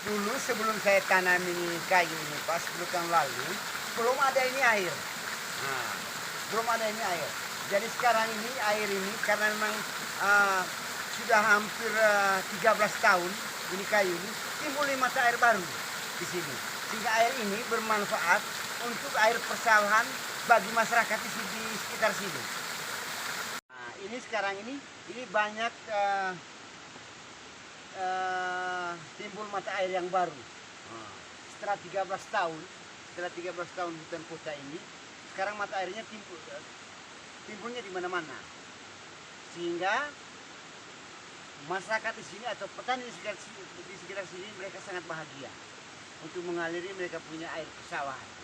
Dulu sebelum saya tanam ini kayu ini Pak, 10 tahun lalu, belum ada ini air. Nah, belum ada ini air. Jadi sekarang ini air ini karena memang ah, sudah hampir 13 tahun ini kayu ini timbul mata air baru di sini. Sehingga air ini bermanfaat untuk air persawahan bagi masyarakat di sekitar sini. Nah, ini sekarang ini banyak timbul mata air yang baru. Nah, setelah 13 tahun, setelah 13 tahun hutan kota ini, sekarang mata airnya timbulnya di mana-mana. Sehingga masyarakat di sini atau petani di sekitar sini mereka sangat bahagia untuk mengaliri mereka punya air persawahan.